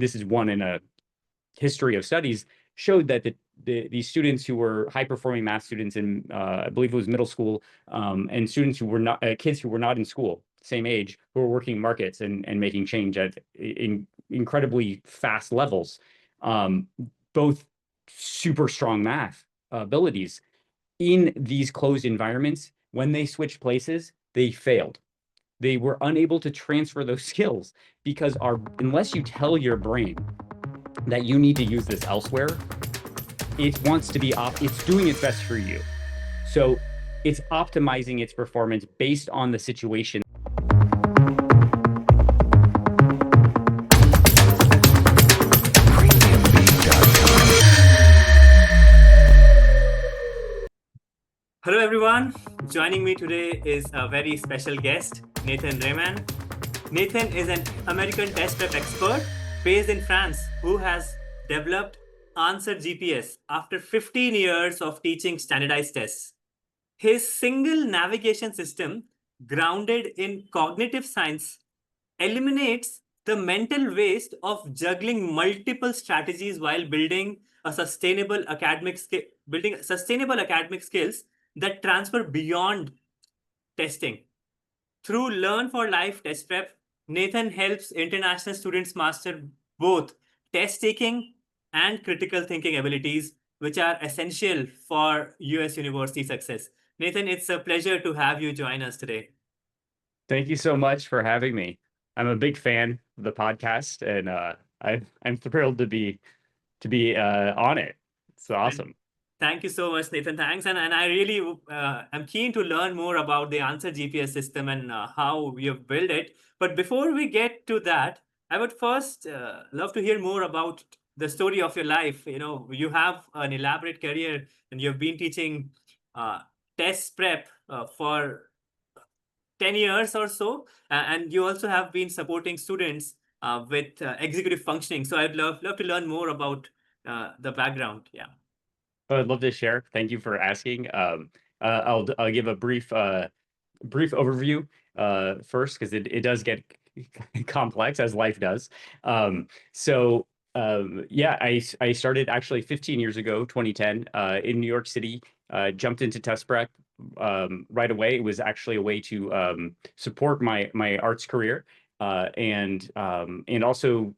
this is one in a history of studies, showed that these students who were high-performing math students in, I believe it was middle school, and students who were not, kids who were not in school, same age, who were working markets and making change at incredibly fast levels, both super strong math abilities in these closed environments, when they switched places, they failed. They were unable to transfer those skills because unless you tell your brain that you need to use this elsewhere, it wants to be it's doing its best for you. So it's optimizing its performance based on the situation. Hello everyone, joining me today is a very special guest, Nathan Rayman. Nathan is an American test prep expert based in France who has developed Answer GPS after 15 years of teaching standardized tests. His single navigation system, grounded in cognitive science, eliminates the mental waste of juggling multiple strategies while building sustainable academic skills that transfer beyond testing. Through Learn for Life test prep, Nathan helps international students master both test taking and critical thinking abilities, which are essential for US university success. Nathan, it's a pleasure to have you join us today. Thank you so much for having me. I'm a big fan of the podcast, and I'm thrilled to be on it. It's awesome. Thank you so much, Nathan. Thanks. And I really am keen to learn more about the Answer GPS system and how we have built it. But before we get to that, I would first love to hear more about the story of your life. You know, you have an elaborate career and you've been teaching test prep for 10 years or so. And you also have been supporting students with executive functioning. So I'd love to learn more about the background. Yeah. I'd love to share. Thank you for asking. I'll give a brief overview first, because it does get complex, as life does. Yeah, I started actually 15 years ago, 2010, in New York City. Jumped into test prep right away. It was actually a way to support my arts career, and also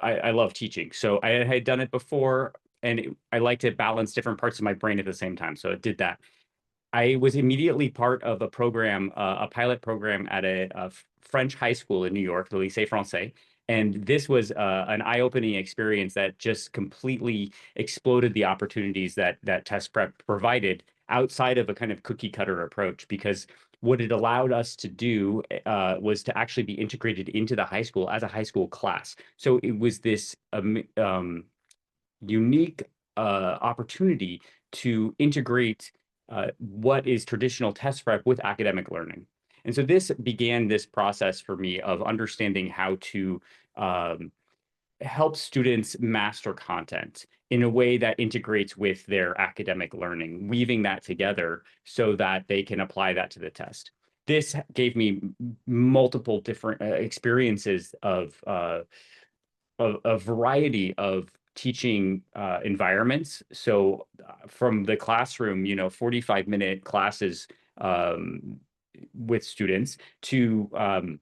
I love teaching. So I had done it before, and I like to balance different parts of my brain at the same time. So it did that. I was immediately part of a program, a pilot program at a French high school in New York, the Lycée Français. And this was an eye-opening experience that just completely exploded the opportunities that test prep provided outside of a kind of cookie cutter approach, because what it allowed us to do was to actually be integrated into the high school as a high school class. So it was this unique opportunity to integrate what is traditional test prep with academic learning. And so this began this process for me of understanding how to help students master content in a way that integrates with their academic learning, weaving that together so that they can apply that to the test. This gave me multiple different experiences of a variety of teaching environments. So from the classroom, 45-minute classes with students, to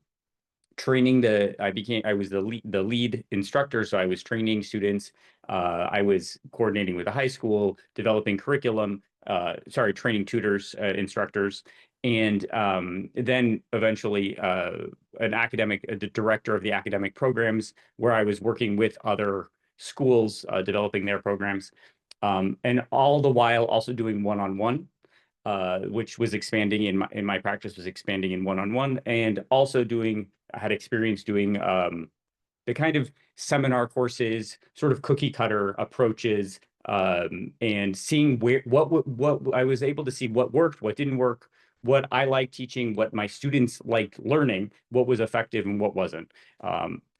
training I was the lead instructor, so I was training students. I was coordinating with the high school, developing curriculum, training tutors, instructors, and then eventually the director of the academic programs, where I was working with other schools, developing their programs, and all the while also doing one-on-one, which was expanding in my practice, was expanding in one-on-one, and also I had experience doing the kind of seminar courses, sort of cookie cutter approaches, and seeing what I was able to see what worked, what didn't work, what I liked teaching, what my students liked learning, what was effective and what wasn't.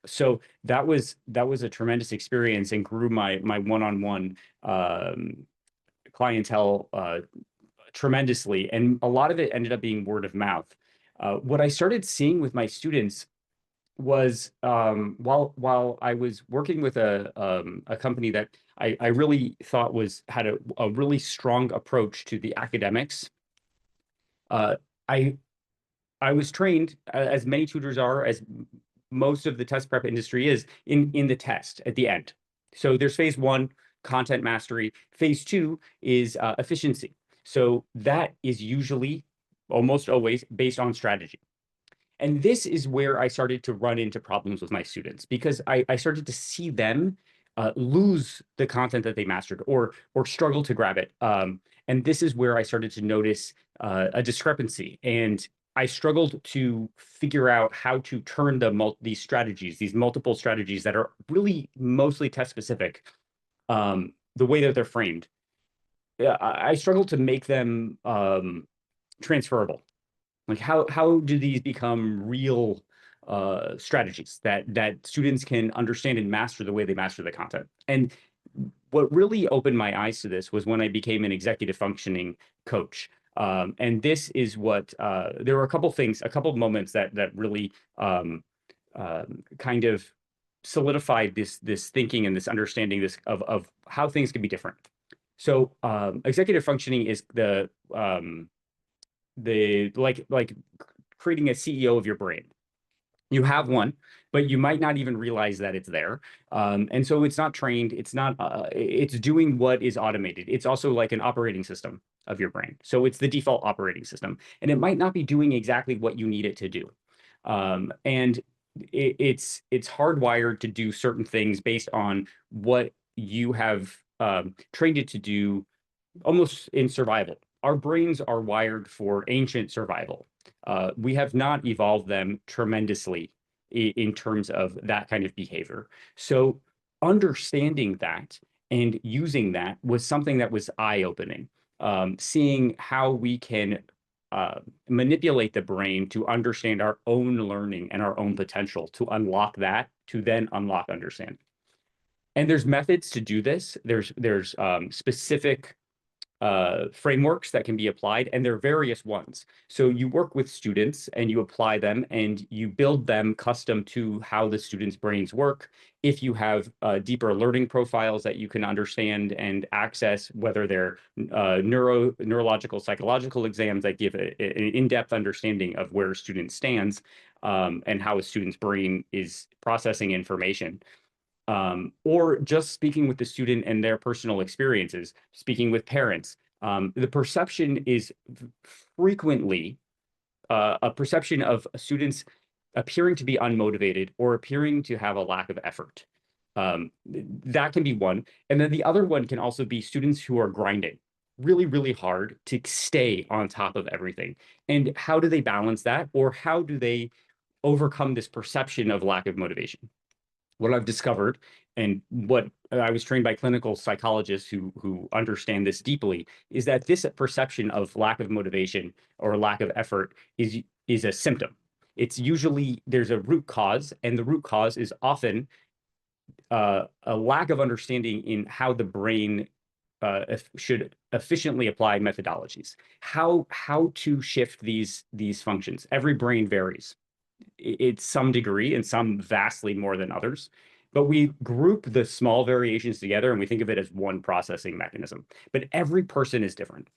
So that was a tremendous experience, and grew my one-on-one clientele tremendously. And a lot of it ended up being word of mouth. What I started seeing with my students was while I was working with a company that I really thought had a really strong approach to the academics. Uh, I I was trained, as many tutors are, as most of the test prep industry is, in the test at the end. So there's phase one, content mastery. Phase two is efficiency. So that is usually, almost always, based on strategy. And this is where I started to run into problems with my students, because I started to see them lose the content that they mastered, or struggle to grab it. And this is where I started to notice a discrepancy. And I struggled to figure out how to turn these strategies, these multiple strategies that are really mostly test specific, the way that they're framed. I struggled to make them transferable. Like, how do these become real strategies that students can understand and master the way they master the content? And what really opened my eyes to this was when I became an executive functioning coach. And this is what there were a couple things, a couple of moments that really kind of solidified this thinking and this understanding of how things can be different. So executive functioning is the like creating a CEO of your brain. You have one, but you might not even realize that it's there. And so it's not trained. It's not. It's doing what is automated. It's also like an operating system of your brain. So it's the default operating system, and it might not be doing exactly what you need it to do. And it's hardwired to do certain things based on what you have trained it to do, almost in survival. Our brains are wired for ancient survival. We have not evolved them tremendously in terms of that kind of behavior. So understanding that and using that was something that was eye-opening. Seeing how we can manipulate the brain to understand our own learning and our own potential, to unlock that, to then unlock understanding. And there's methods to do this. There's specific frameworks that can be applied, and there are various ones. So you work with students and you apply them and you build them custom to how the students' brains work. If you have deeper learning profiles that you can understand and access, whether they're neurological, psychological exams that give an in-depth understanding of where a student stands, and how a student's brain is processing information. Or just speaking with the student and their personal experiences, speaking with parents. The perception is frequently a perception of students appearing to be unmotivated or appearing to have a lack of effort. That can be one. And then the other one can also be students who are grinding really, really hard to stay on top of everything. And how do they balance that? Or how do they overcome this perception of lack of motivation? What I've discovered, and what I was trained by clinical psychologists who understand this deeply, is that this perception of lack of motivation or lack of effort is a symptom. It's usually, there's a root cause, and the root cause is often a lack of understanding in how the brain should efficiently apply methodologies, how to shift these functions. Every brain varies. It's some degree, and some vastly more than others. But we group the small variations together and we think of it as one processing mechanism. But every person is different.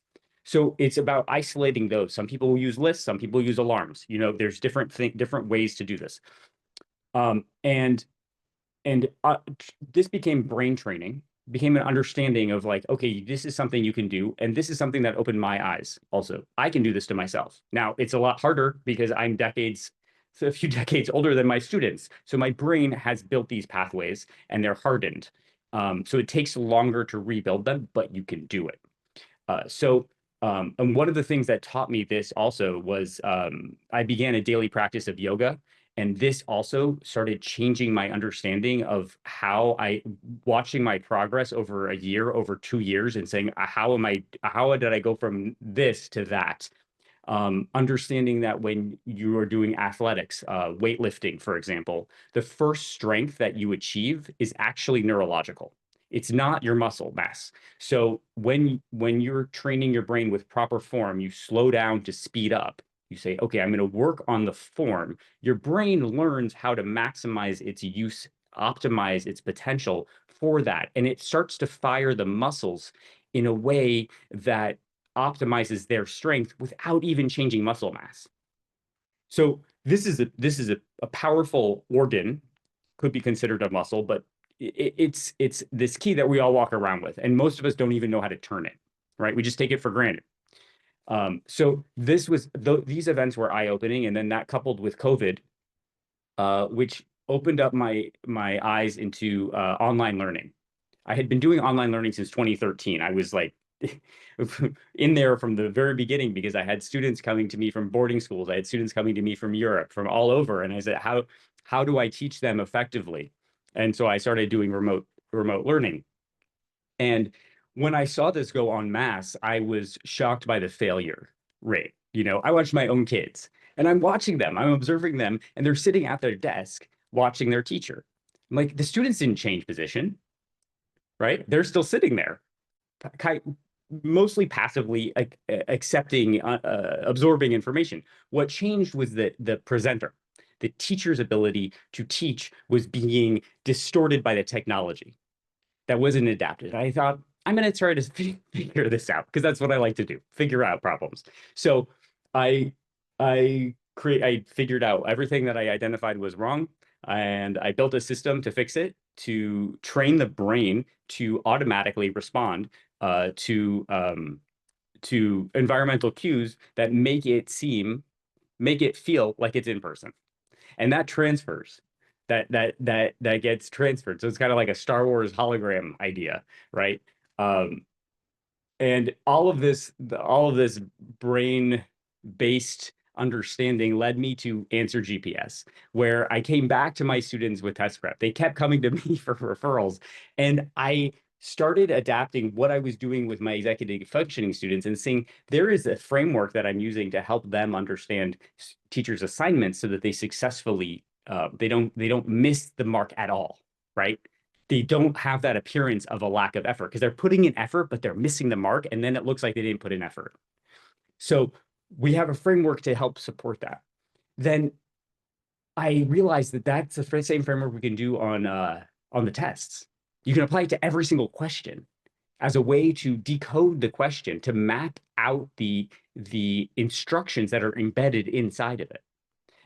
So it's about isolating those. Some people will use lists, some people use alarms. There's different ways to do this. And this became brain training, became an understanding of, like, okay, this is something you can do, and this is something that opened my eyes. Also, I can do this to myself. Now, it's a lot harder because I'm a few decades older than my students. So my brain has built these pathways and they're hardened. So it takes longer to rebuild them, but you can do it. And one of the things that taught me this also was I began a daily practice of yoga. And this also started changing my understanding of watching my progress over a year, over 2 years, and saying, how did I go from this to that? Understanding that when you are doing athletics, weightlifting, for example, the first strength that you achieve is actually neurological. It's not your muscle mass. So when you're training your brain with proper form, you slow down to speed up. You say, okay, I'm going to work on the form. Your brain learns how to maximize its use, optimize its potential for that. And it starts to fire the muscles in a way that optimizes their strength without even changing muscle mass. So this is a powerful organ, could be considered a muscle, but it's this key that we all walk around with, and most of us don't even know how to turn it, right? We just take it for granted. So these events were eye-opening, and then that coupled with COVID, which opened up my eyes into online learning. I had been doing online learning since 2013. I was like in there from the very beginning because I had students coming to me from boarding schools. I had students coming to me from Europe, from all over, and I said, how do I teach them effectively? And so I started doing remote learning. And when I saw this go en masse, I was shocked by the failure rate. I watched my own kids and I'm watching them, I'm observing them, and they're sitting at their desk watching their teacher. I'm like, the students didn't change position, right? They're still sitting there, mostly passively accepting, absorbing information. What changed was the presenter. The teacher's ability to teach was being distorted by the technology that wasn't adapted. I thought, I'm going to try to figure this out because that's what I like to do, figure out problems. So I I figured out everything that I identified was wrong, and I built a system to fix it, to train the brain to automatically respond to environmental cues that make it feel like it's in person, and that transfers. That gets transferred. So it's kind of like a Star Wars hologram idea, right? Um, and all of this brain based understanding led me to Answer GPS, where I came back to my students with test prep. They kept coming to me for referrals, and I started adapting what I was doing with my executive functioning students and seeing there is a framework that I'm using to help them understand teachers' assignments so that they successfully they don't miss the mark at all, right? They don't have that appearance of a lack of effort because they're putting in effort, but they're missing the mark. And then it looks like they didn't put in effort. So we have a framework to help support that. Then I realized that that's the same framework we can do on the tests. You can apply it to every single question as a way to decode the question, to map out the instructions that are embedded inside of it.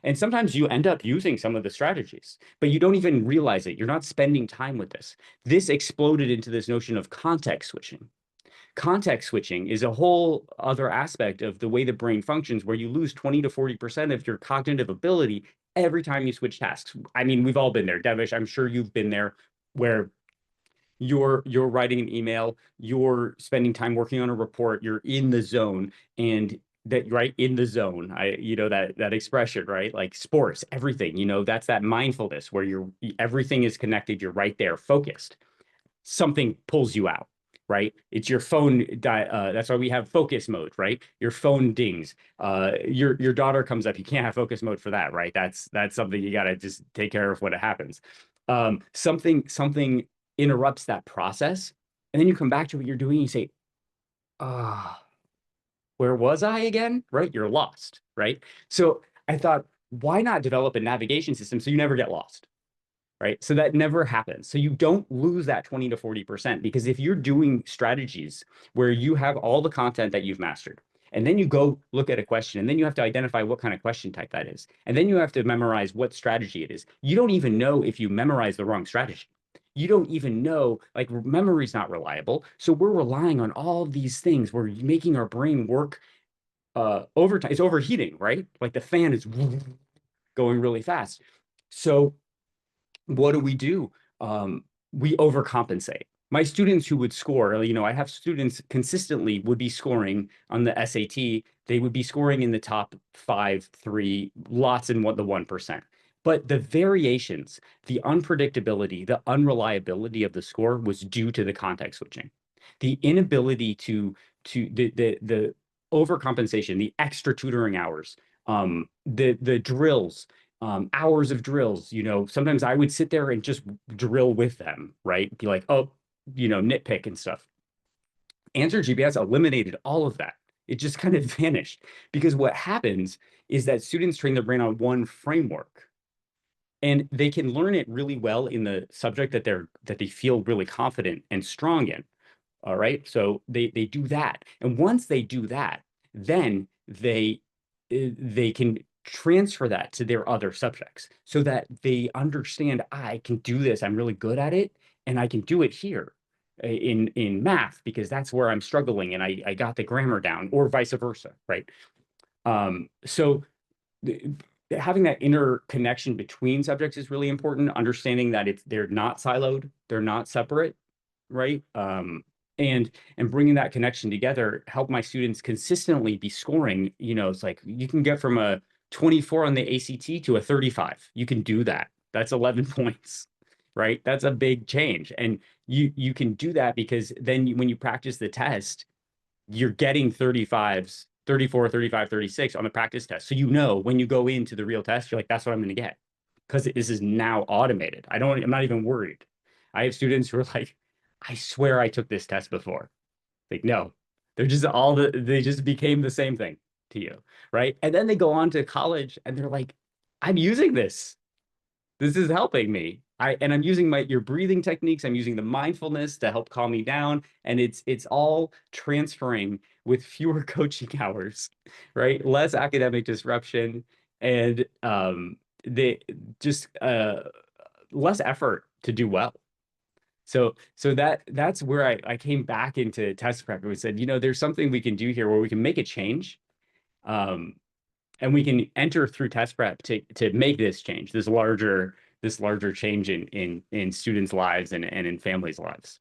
And sometimes you end up using some of the strategies, but you don't even realize it. You're not spending time with this. This exploded into this notion of context switching. Context switching is a whole other aspect of the way the brain functions, where you lose 20 to 40% of your cognitive ability every time you switch tasks. I mean, we've all been there. Devesh, I'm sure you've been there, where you're writing an email, you're spending time working on a report, you're in the zone, and that right in the zone, that expression, right? Like sports, everything, that's that mindfulness where everything is connected, you're right there focused. Something pulls you out, right? It's your phone. That's why we have focus mode, right? Your phone dings. Your daughter comes up. You can't have focus mode for that, right? That's something you got to just take care of when it happens. Something interrupts that process, and then you come back to what you're doing. You say, "Ah, where was I again?" Right? You're lost, right? So I thought, why not develop a navigation system so you never get lost? Right? So that never happens. So you don't lose that 20 to 40%, because if you're doing strategies where you have all the content that you've mastered, and then you go look at a question, and then you have to identify what kind of question type that is, and then you have to memorize what strategy it is. You don't even know if you memorize the wrong strategy. You don't even know, like, memory's not reliable. So we're relying on all these things. We're making our brain work overtime. It's overheating, right? Like the fan is going really fast. So what do? We overcompensate. My students who would score, I have students consistently would be scoring on the SAT. They would be scoring in the top 5, 3, lots in the 1%. But the variations, the unpredictability, the unreliability of the score was due to the context switching. The inability the overcompensation, the extra tutoring hours, the drills, hours of drills. Sometimes I would sit there and just drill with them, right? Be like, oh, nitpick and stuff. Answer GPS eliminated all of that. It just kind of vanished because what happens is that students train their brain on one framework and they can learn it really well in the subject that they feel really confident and strong in. All right. So they do that. And once they do that, then they can transfer that to their other subjects so that they understand I can do this. I'm really good at it, and I can do it here in math because that's where I'm struggling and I got the grammar down, or vice versa, right? So having that interconnection between subjects is really important. Understanding that they're not siloed, they're not separate, right? And bringing that connection together help my students consistently be scoring. It's like you can get from a 24 on the ACT to a 35. You can do that. That's 11 points, right? That's a big change. And you can do that because then when you practice the test, you're getting 35s, 34, 35, 36 on the practice test. So when you go into the real test, you're like, that's what I'm going to get because this is now automated. I'm not even worried. I have students who are like, I swear I took this test before. Like, no, they just became the same thing to you, right? And then they go on to college and they're like, I'm using this. This is helping me. I'm using your breathing techniques. I'm using the mindfulness to help calm me down. And it's all transferring with fewer coaching hours, right? Less academic disruption and they just less effort to do well. So that's where I came back into test prep. We said, there's something we can do here where we can make a change. Um, and we can enter through test prep to make this change, this larger change in students' lives and in families' lives.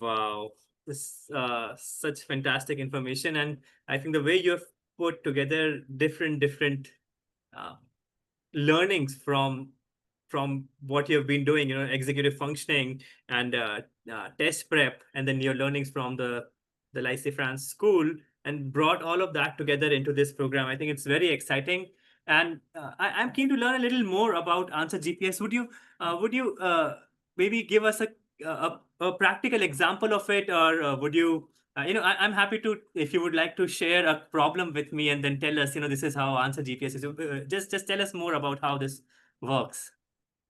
Wow, this such fantastic information, and I think the way you have put together different uh, learnings from what you've been doing, executive functioning and test prep, and then your learnings from the Lycée France school, and brought all of that together into this program. I think it's very exciting, and I'm keen to learn a little more about Answer GPS. Would you maybe give us a practical example of it, or would you? I'm happy to, if you would like to share a problem with me and then tell us, this is how Answer GPS is. Just tell us more about how this works.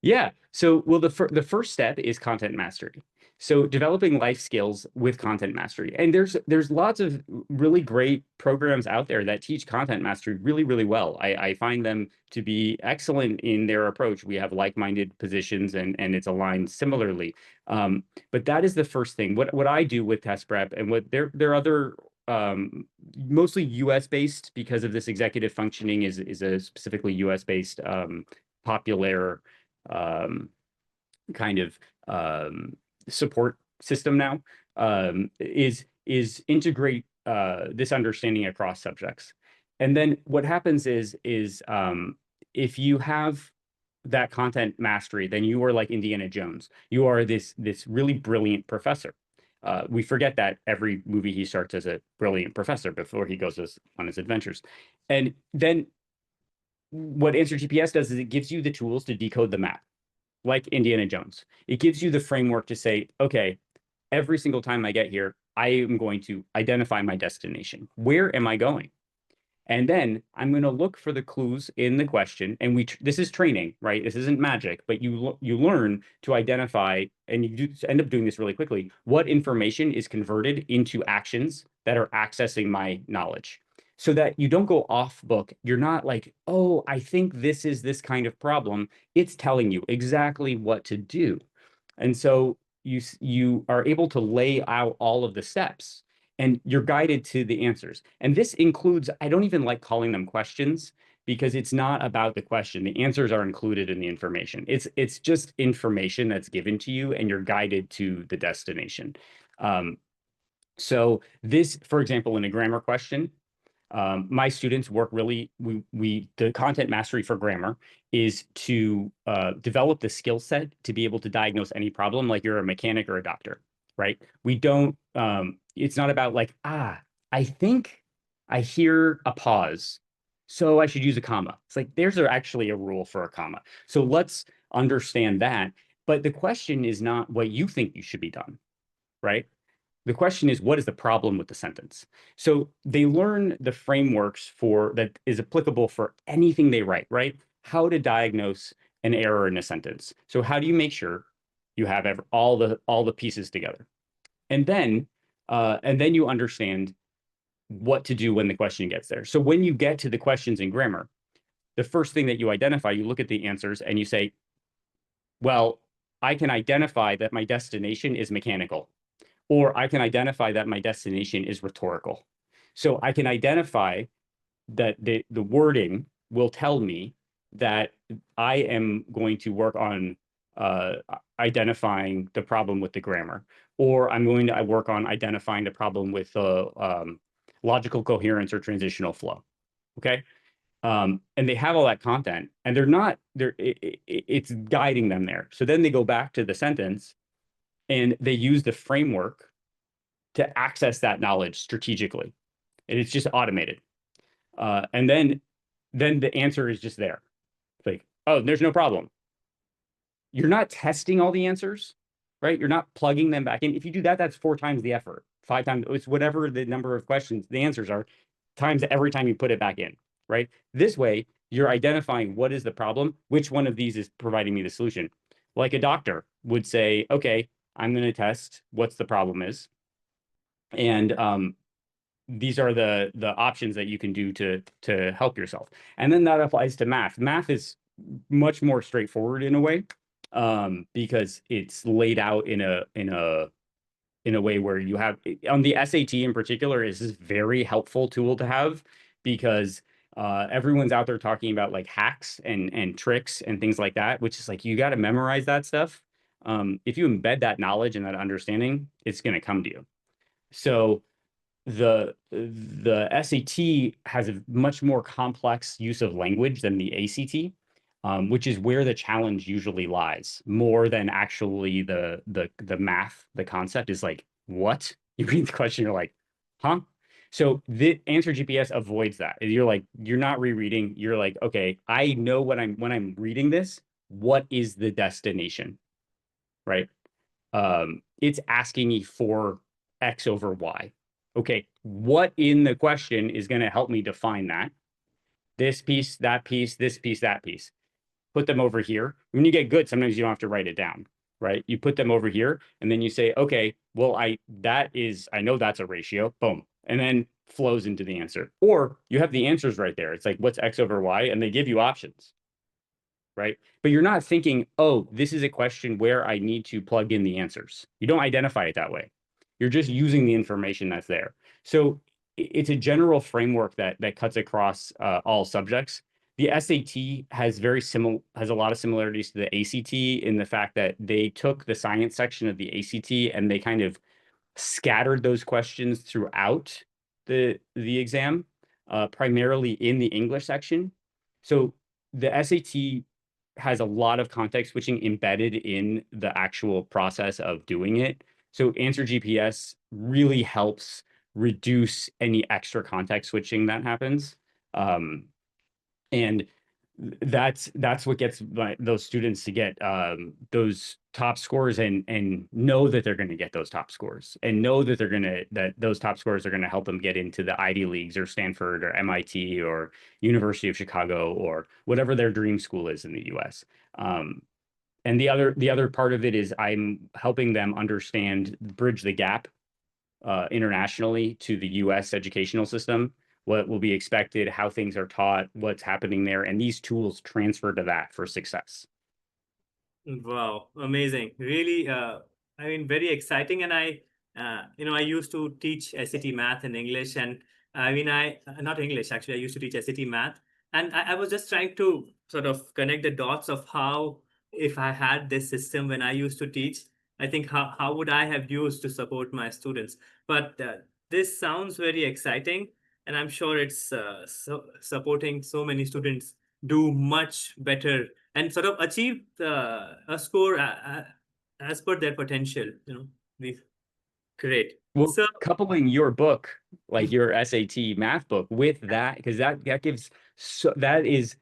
Yeah. So, well, the first step is content mastery. So, developing life skills with content mastery. And there's lots of really great programs out there that teach content mastery really, really well. I find them to be excellent in their approach. We have like-minded positions and it's aligned similarly. But that is the first thing. What I do with test prep and what there are other mostly US based because of this executive functioning is a specifically US based popular um, kind of support system now is integrate this understanding across subjects. And then what happens is if you have that content mastery, then you are like Indiana Jones. You are this really brilliant professor. We forget that every movie he starts as a brilliant professor before he goes on his adventures. And then what Answer GPS does is it gives you the tools to decode the map, like Indiana Jones. It gives you the framework to say, okay, every single time I get here, I am going to identify my destination. Where am I going? And then I'm going to look for the clues in the question. And this is training, right? This isn't magic, but you learn to identify, and end up doing this really quickly, what information is converted into actions that are accessing my knowledge. So that you don't go off book. You're not like, oh, I think this is this kind of problem. It's telling you exactly what to do. And so you are able to lay out all of the steps and you're guided to the answers. And this includes, I don't even like calling them questions because it's not about the question. The answers are included in the information. It's just information that's given to you and you're guided to the destination. So this, for example, in a grammar question, my students work really, the content mastery for grammar is to develop the skill set to be able to diagnose any problem like you're a mechanic or a doctor, right? We don't, it's not about like, I think I hear a pause, so I should use a comma. It's like, there's actually a rule for a comma. So let's understand that. But the question is not what you think you should be done, right? The question is, what is the problem with the sentence? So they learn the frameworks for that is applicable for anything they write, right? How to diagnose an error in a sentence. So how do you make sure you have all the pieces together? And then you understand what to do when the question gets there. So when you get to the questions in grammar, the first thing that you identify, you look at the answers and you say, well, I can identify that my destination is mechanical, or I can identify that my destination is rhetorical. So I can identify that the wording will tell me that I am going to work on uh, identifying the problem with the grammar, or I'm going to work on identifying the problem with the logical coherence or transitional flow. Okay. And they have all that content, and it's guiding them there. So then they go back to the sentence and they use the framework to access that knowledge strategically, and it's just automated. And then the answer is just there. It's like, oh, there's no problem. You're not testing all the answers, right? You're not plugging them back in. If you do that, that's 4 times the effort, 5 times. It's whatever the number of questions, the answers are, times every time you put it back in, right? This way, you're identifying what is the problem, which one of these is providing me the solution. Like a doctor would say, okay, I'm going to test what's the problem is, and these are the options that you can do to help yourself. And then that applies to math. Math is much more straightforward in a way, because it's laid out in a way where you have on the SAT in particular is this very helpful tool to have, because everyone's out there talking about like hacks and tricks and things like that, which is like you got to memorize that stuff. If you embed that knowledge and that understanding, it's going to come to you. So the SAT has a much more complex use of language than the ACT, which is where the challenge usually lies, more than actually the math. The concept is like, what? You read the question, you're like, huh? So the answer GPS avoids that. You're like, you're not rereading. You're like, okay, I know when I'm reading this, what is the destination, right? It's asking me for X over Y. Okay, what in the question is going to help me define that? This piece, that piece, this piece, that piece. Put them over here. When you get good, sometimes you don't have to write it down, right? You put them over here, and then you say, okay, well, I know that's a ratio. Boom, and then flows into the answer. Or you have the answers right there. It's like, what's X over Y, and they give you options, right? But you're not thinking, oh, this is a question where I need to plug in the answers. You don't identify it that way. You're just using the information that's there. So it's a general framework that cuts across all subjects. The SAT has a lot of similarities to the ACT in the fact that they took the science section of the ACT and they kind of scattered those questions throughout the exam, primarily in the English section. So the SAT has a lot of context switching embedded in the actual process of doing it. So Answer GPS really helps reduce any extra context switching that happens. And that's what gets those students to get those top scores and know that they're going to get those top scores and know that that those top scores are going to help them get into the Ivy Leagues or Stanford or MIT or University of Chicago or whatever their dream school is in the US. And the other part of it is I'm helping them understand, bridge the gap internationally to the US educational system, what will be expected, how things are taught, what's happening there, and these tools transfer to that for success. Wow, amazing. Really, I mean, very exciting. And I used to teach SAT math in English. And I mean, not English, actually, I used to teach SAT math. And I was just trying to sort of connect the dots of how, if I had this system when I used to teach, I think how would I have used to support my students? But this sounds very exciting. And I'm sure it's supporting so many students do much better and sort of achieve a score as per their potential. We great. Well, So coupling your book, like your SAT math book, with that, because that gives that is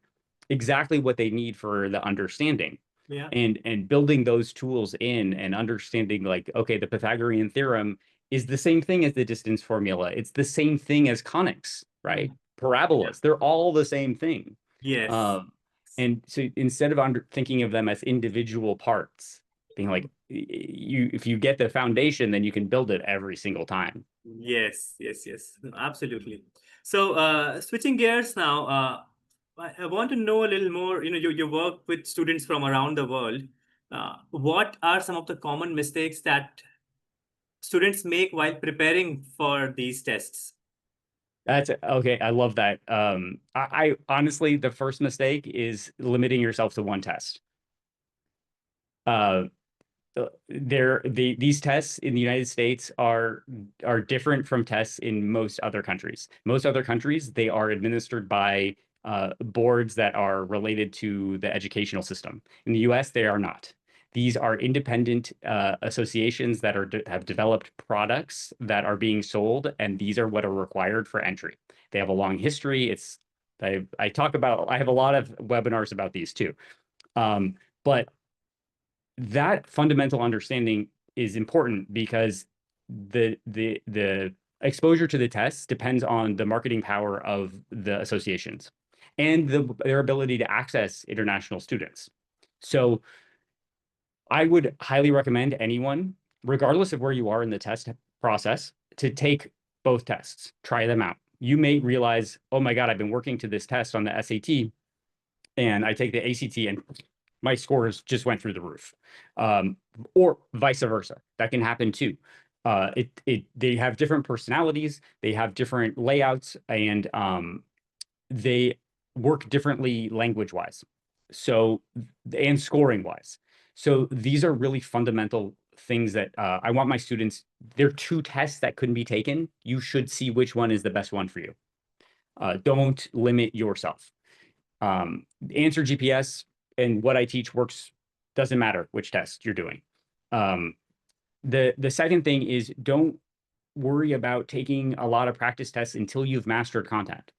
exactly what they need for the understanding. yeah, And building those tools in and understanding like, okay, the Pythagorean theorem is the same thing as the distance formula. It's the same thing as conics, right? Parabolas, they're all the same thing. Yes. Um, and so instead of thinking of them as individual parts, being like, if you get the foundation, then you can build it every single time. Yes, yes, yes, no, absolutely. So, switching gears now, I want to know a little more. You work with students from around the world. What are some of the common mistakes that students make while preparing for these tests? That's okay. I love that. I honestly, the first mistake is limiting yourself to one test. Uh, these tests in the United States are different from tests in most other countries. Most other countries, they are administered by boards that are related to the educational system. In the US, they are not. These are independent associations that have developed products that are being sold, and these are what are required for entry. They have a long history. I have a lot of webinars about these too. But that fundamental understanding is important because the exposure to the tests depends on the marketing power of the associations and their ability to access international students. So I would highly recommend anyone, regardless of where you are in the test process, to take both tests, try them out. You may realize, oh my God, I've been working to this test on the SAT, and I take the ACT and my scores just went through the roof. Or vice versa. That can happen too. They have different personalities, they have different layouts, and they work differently language wise. So, and scoring wise. So these are really fundamental things that I want my students. There are two tests that couldn't be taken. You should see which one is the best one for you. Don't limit yourself. Answer GPS and what I teach works, doesn't matter which test you're doing. The second thing is don't worry about taking a lot of practice tests until you've mastered content.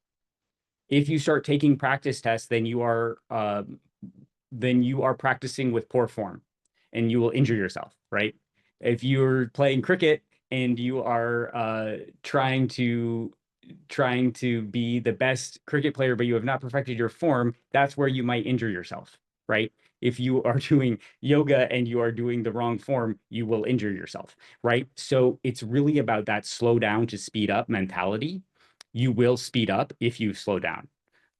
If you start taking practice tests, then you are practicing with poor form and you will injure yourself, right? If you're playing cricket and you are trying to be the best cricket player, but you have not perfected your form, that's where you might injure yourself, right? If you are doing yoga and you are doing the wrong form, you will injure yourself, right? So it's really about that slow down to speed up mentality. You will speed up if you slow down.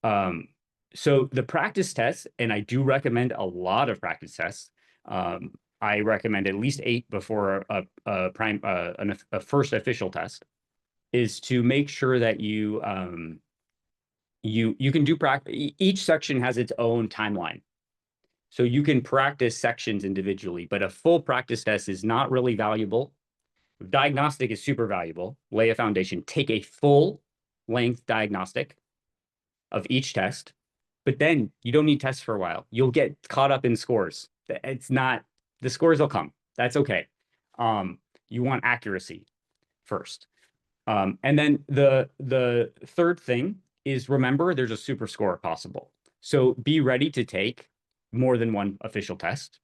Um, so the practice tests, and I do recommend a lot of practice tests. I recommend at least 8 before a first official test, is to make sure that you can do practice. Each section has its own timeline. So you can practice sections individually, but a full practice test is not really valuable. Diagnostic is super valuable. Lay a foundation. Take a full length diagnostic of each test, but then you don't need tests for a while. You'll get caught up in scores. It's not, the scores will come. That's okay. You want accuracy first. And then the third thing is, remember there's a super score possible. So be ready to take more than one official test.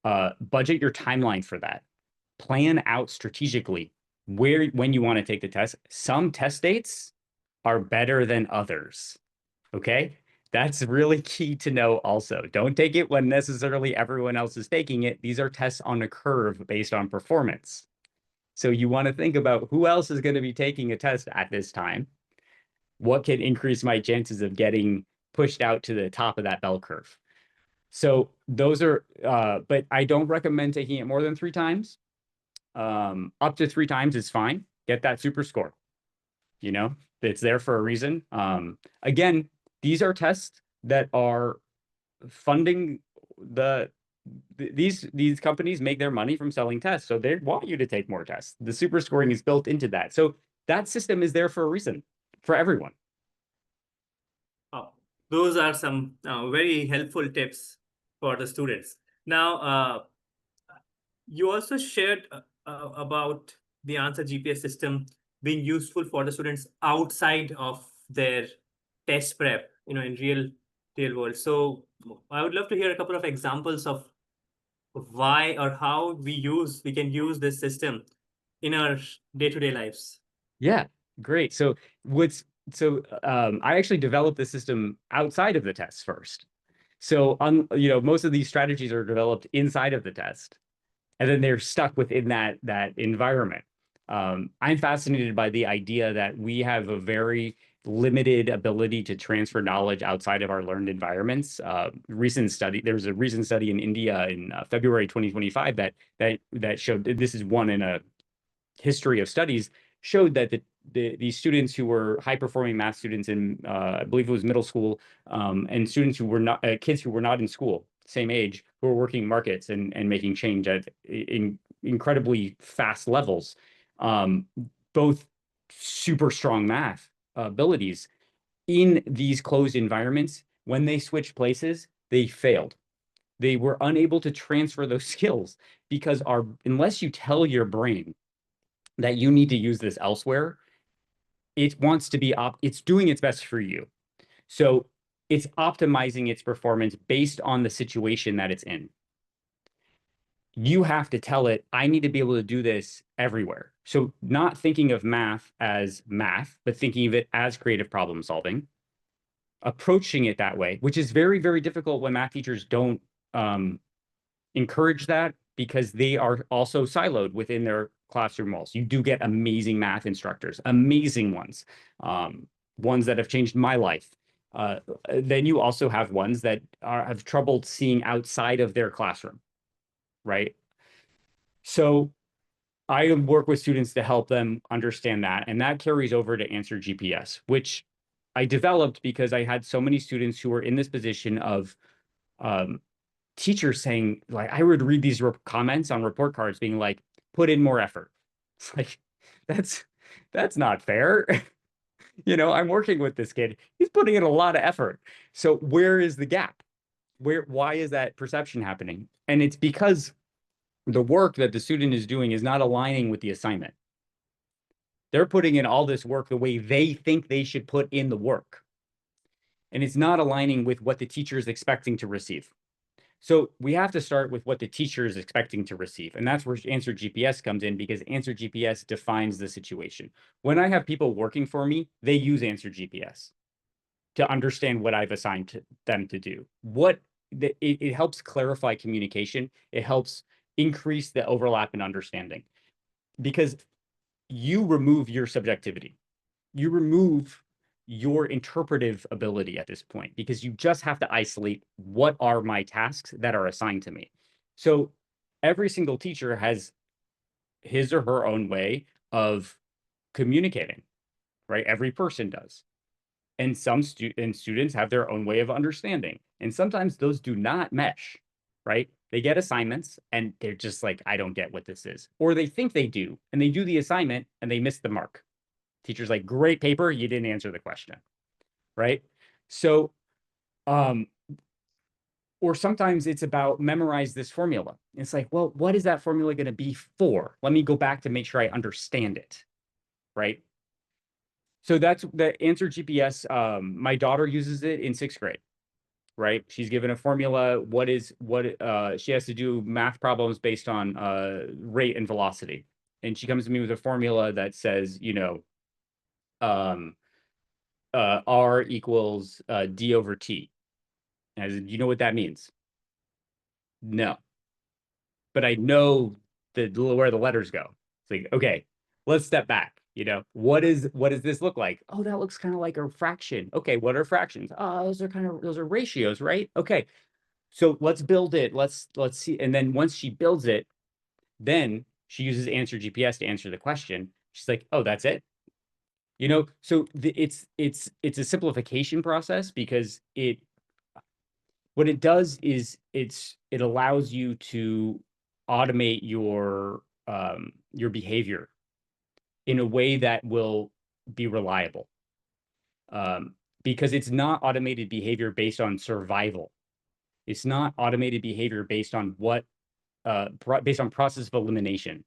Budget your timeline for that. Plan out strategically when you want to take the test. Some test dates are better than others. Okay? That's really key to know also. Don't take it when necessarily everyone else is taking it. These are tests on a curve based on performance. So you want to think about who else is going to be taking a test at this time. What can increase my chances of getting pushed out to the top of that bell curve? So those are, but I don't recommend taking it more than 3 times. Up to 3 times is fine. Get that super score. You know, it's there for a reason. Again, these are tests that are funding these companies make their money from selling tests, so they want you to take more tests. The super scoring is built into that, so that system is there for a reason for everyone. Oh, those are some very helpful tips for the students. Now, you also shared about the answer GPS system being useful for the students outside of their test prep, in real world. So I would love to hear a couple of examples of why or how we can use this system in our day-to-day lives? Yeah, great. So I actually developed the system outside of the test first. So most of these strategies are developed inside of the test, and then they're stuck within that environment. I'm fascinated by the idea that we have a very limited ability to transfer knowledge outside of our learned environments. There was a recent study in India in February 2025 that showed this is one in a history of studies showed that these students who were high performing math students in I believe it was middle school, and students who were not kids who were not in school, same age, who were working markets and making change at incredibly fast levels, um, both super strong math abilities in these closed environments. When they switched places, they failed. They were unable to transfer those skills because unless you tell your brain that you need to use this elsewhere, it's doing its best for you. So it's optimizing its performance based on the situation that it's in. You have to tell it, I need to be able to do this everywhere. So not thinking of math as math, but thinking of it as creative problem solving, approaching it that way, which is very, very difficult when math teachers don't um, encourage that because they are also siloed within their classroom walls. You do get amazing math instructors, amazing ones, ones that have changed my life. Then you also have ones that have trouble seeing outside of their classroom, right? So I work with students to help them understand that, and that carries over to Answer GPS, which I developed because I had so many students who were in this position of um, teachers saying, like, I would read these comments on report cards being like, put in more effort. It's like, that's that's not fair. I'm working with this kid. He's putting in a lot of effort. So where is the gap? Why is that perception happening? And it's because the work that the student is doing is not aligning with the assignment. They're putting in all this work the way they think they should put in the work. And it's not aligning with what the teacher is expecting to receive. So we have to start with what the teacher is expecting to receive. And that's where Answer GPS comes in, because Answer GPS defines the situation. When I have people working for me, they use Answer GPS to understand what I've assigned them to do. It helps clarify communication. It helps increase the overlap in understanding, because you remove your subjectivity. You remove your interpretive ability at this point, because you just have to isolate what are my tasks that are assigned to me. So every single teacher has his or her own way of communicating, right? Every person does. And students have their own way of understanding. And sometimes those do not mesh, right? They get assignments and they're just like, I don't get what this is. Or they think they do, and they do the assignment and they miss the mark. Teacher's like, great paper, you didn't answer the question, right? So, um, or sometimes it's about memorize this formula. It's like, well, what is that formula going to be for? Let me go back to make sure I understand it, right? So that's the Answer GPS. My daughter uses it in 6th grade, right? She's given a formula. She has to do math problems based on rate and velocity. And she comes to me with a formula that says, um, R equals D over T. And I said, you know what that means? No. But I know where the letters go. It's like, okay, let's step back. What does this look like? Oh, that looks kind of like a fraction. Okay, what are fractions? Oh, those are ratios, right? Okay. So let's build it. Let's see. And then once she builds it, then she uses Answer GPS to answer the question. She's like, oh, that's it. So it's a simplification process, because what it does is it allows you to automate your behavior in a way that will be reliable, um, because it's not automated behavior based on survival. It's not automated behavior based on based on process of elimination.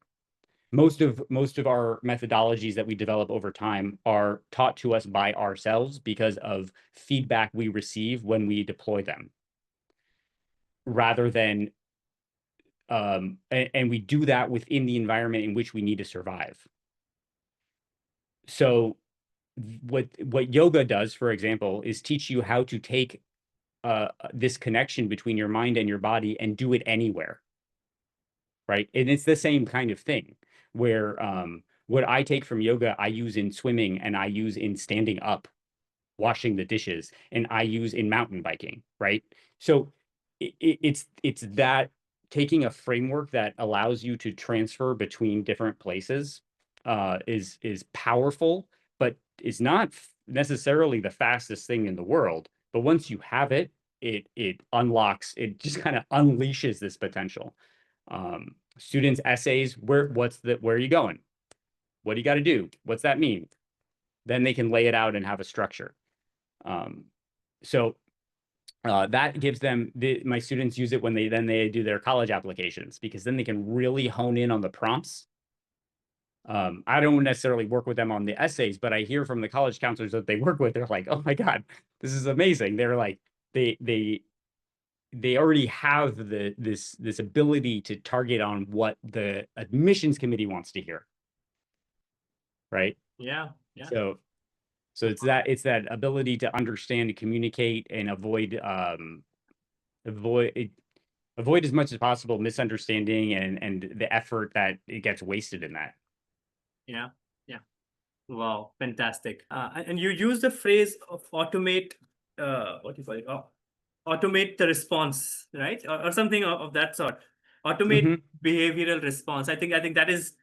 Most of our methodologies that we develop over time are taught to us by ourselves because of feedback we receive when we deploy them, rather than And we do that within the environment in which we need to survive. So what yoga does, for example, is teach you how to take this connection between your mind and your body and do it anywhere, right? And it's the same kind of thing where what I take from yoga, I use in swimming and I use in standing up, washing the dishes, and I use in mountain biking, right? So it's that taking a framework that allows you to transfer between different places is powerful, but is not necessarily the fastest thing in the world. But once you have it, it unlocks, it just kind of unleashes this potential. Students' essays, where are you going? What do you got to do? What's that mean? Then they can lay it out and have a structure. Um, so that gives them my students use it when they do their college applications, because then they can really hone in on the prompts. I don't necessarily work with them on the essays, but I hear from the college counselors that they work with, they're like, oh my God, this is amazing. They're like, they already have this ability to target on what the admissions committee wants to hear, right? Yeah, yeah, So it's that ability to understand, to communicate, and avoid avoid as much as possible misunderstanding and the effort that it gets wasted in that. yeah, yeah. Wow, fantastic. And you use the phrase of automate, what do you call it? Automate the response, right? Or something of that sort. Automate Hmm. behavioral response. I think that is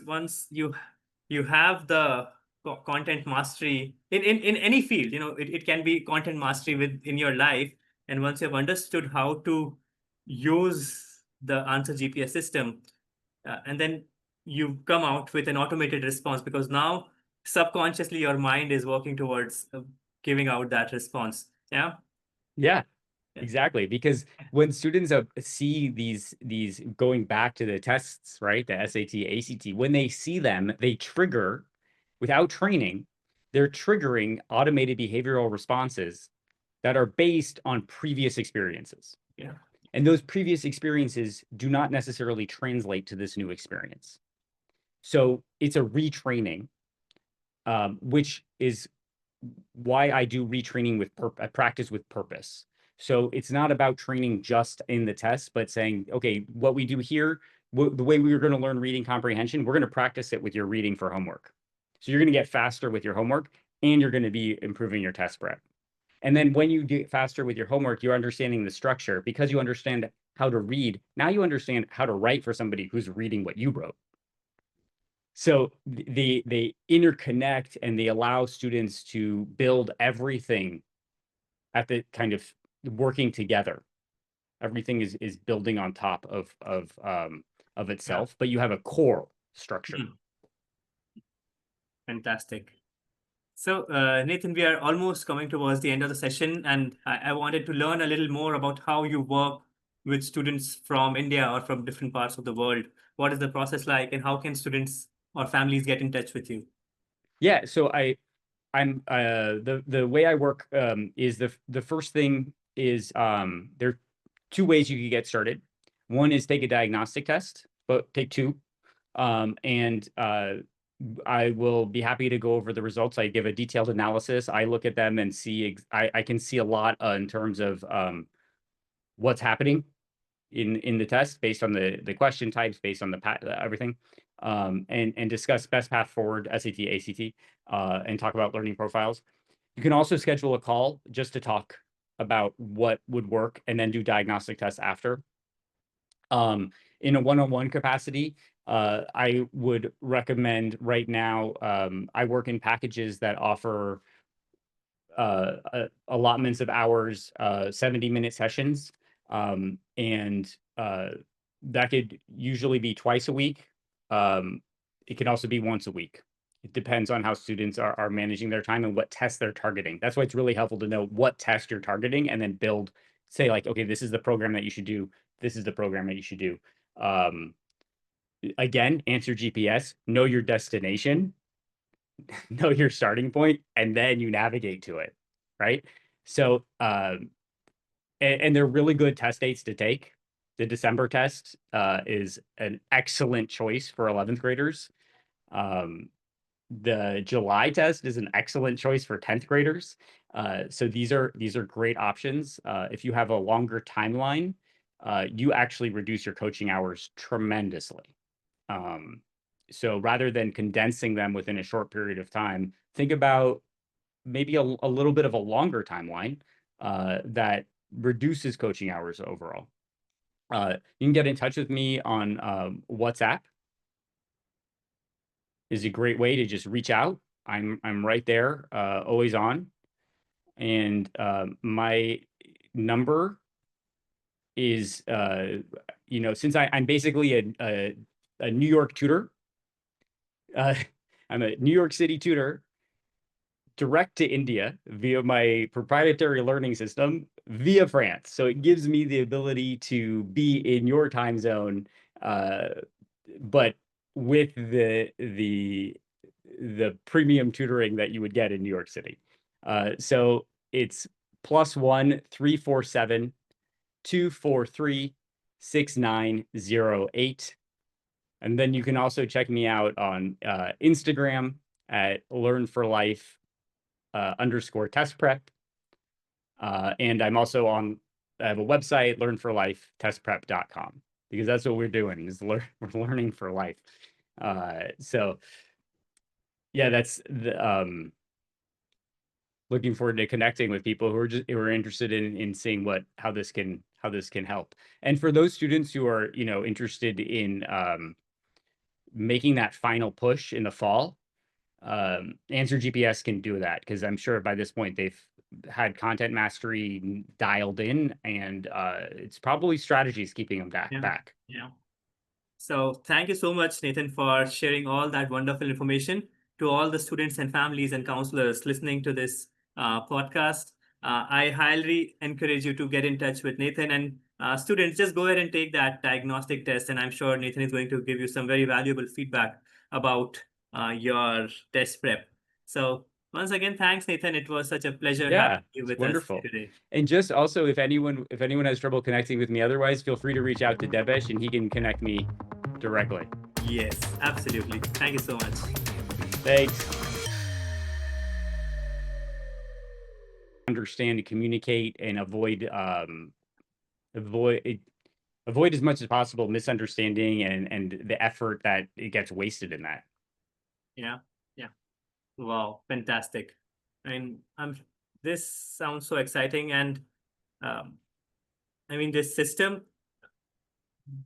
once you have the content mastery in any field, it can be content mastery in your life. And once you have understood how to use the answer GPS system, and then you come out with an automated response, because now subconsciously your mind is working towards giving out that response. Yeah. Yeah, Yeah. exactly. Because when students see these going back to the tests, right, the SAT, ACT, when they see them, they trigger without training. They're triggering automated behavioral responses that are based on previous experiences. Yeah. And those previous experiences do not necessarily translate to this new experience. So it's a retraining, which is why I do retraining with practice with purpose. So it's not about training just in the test, but saying, okay, what we do here, the way we are going to learn reading comprehension, we're going to practice it with your reading for homework. So you're going to get faster with your homework, and you're going to be improving your test prep. And then when you get faster with your homework, you're understanding the structure. Because you understand how to read, now you understand how to write for somebody who's reading what you wrote. So they interconnect, and they allow students to build everything at the kind of working together. Everything is building on top of Yeah. itself, but you have a core structure. Hmm. Fantastic. So, Nathan, we are almost coming towards the end of the session, and I wanted to learn a little more about how you work with students from India or from different parts of the world. What is the process like, and how can students or families get in touch with you? Yeah, so I'm the way I work is the first thing is there are two ways you can get started. One is take a diagnostic test, but take two. And I will be happy to go over the results. I give a detailed analysis. I look at them and see I can see a lot in terms of what's happening in the test based on the question types, based on the everything, and discuss best path forward, SAT, ACT, and talk about learning profiles. You can also schedule a call just to talk about what would work, and then do diagnostic tests after. In a one-on-one capacity, I would recommend right now, I work in packages that offer allotments of hours, 70-minute sessions. And that could usually be twice a week. It can also be once a week. It depends on how students are managing their time and what tests they're targeting. That's why it's really helpful to know what test you're targeting, and then say like, okay, this is the program that you should do. This is the program that you should do. Um, Again, answer GPS, know your destination, know your starting point, and then you navigate to it, right? So, and they're really good test dates to take. The December test is an excellent choice for 11th graders. Um, the July test is an excellent choice for 10th graders. So these are great options. If you have a longer timeline, you actually reduce your coaching hours tremendously. Um, so rather than condensing them within a short period of time, think about maybe a little bit of a longer timeline that reduces coaching hours overall. You can get in touch with me on WhatsApp. Is a great way to just reach out. I'm right there, always on, and my number is since I'm basically a New York tutor. Uh, I'm a New York City tutor direct to India via my proprietary learning system via France. So it gives me the ability to be in your time zone, uh, but with the premium tutoring that you would get in New York City. So it's +1-347-243-6908. And then you can also check me out on Instagram at learn4life _test prep. And I'm also I have a website, learnforlifetestprep.com, because that's what we're doing is we're learning for life. So yeah, that's looking forward to connecting with people who are interested in seeing how this can help. And for those students who are, interested in making that final push in the fall, Answer GPS can do that, because I'm sure by this point they've had content mastery dialed in, and it's probably strategies keeping them Yeah. back. Yeah. So thank you so much, Nathan, for sharing all that wonderful information to all the students and families and counselors listening to this podcast. I highly encourage you to get in touch with Nathan, and students, just go ahead and take that diagnostic test. And I'm sure Nathan is going to give you some very valuable feedback about your test prep. So once again, thanks, Nathan. It was such a pleasure Yeah, having you it's with us wonderful. today. And just also, if anyone has trouble connecting with me otherwise, feel free to reach out to Devesh and he can connect me directly. Yes, absolutely. Thank you so much. Thanks. Understand and communicate and avoid as much as possible misunderstanding and the effort that it gets wasted in that. Yeah. Yeah. Wow, fantastic. I mean, this sounds so exciting. And um, I mean, this system,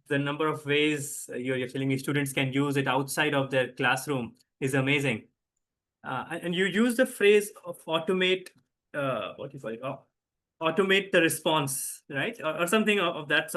the number of ways you're telling me students can use it outside of their classroom is amazing. And you use the phrase of automate, what do you call it? Automate the response, right? Or something of that sort.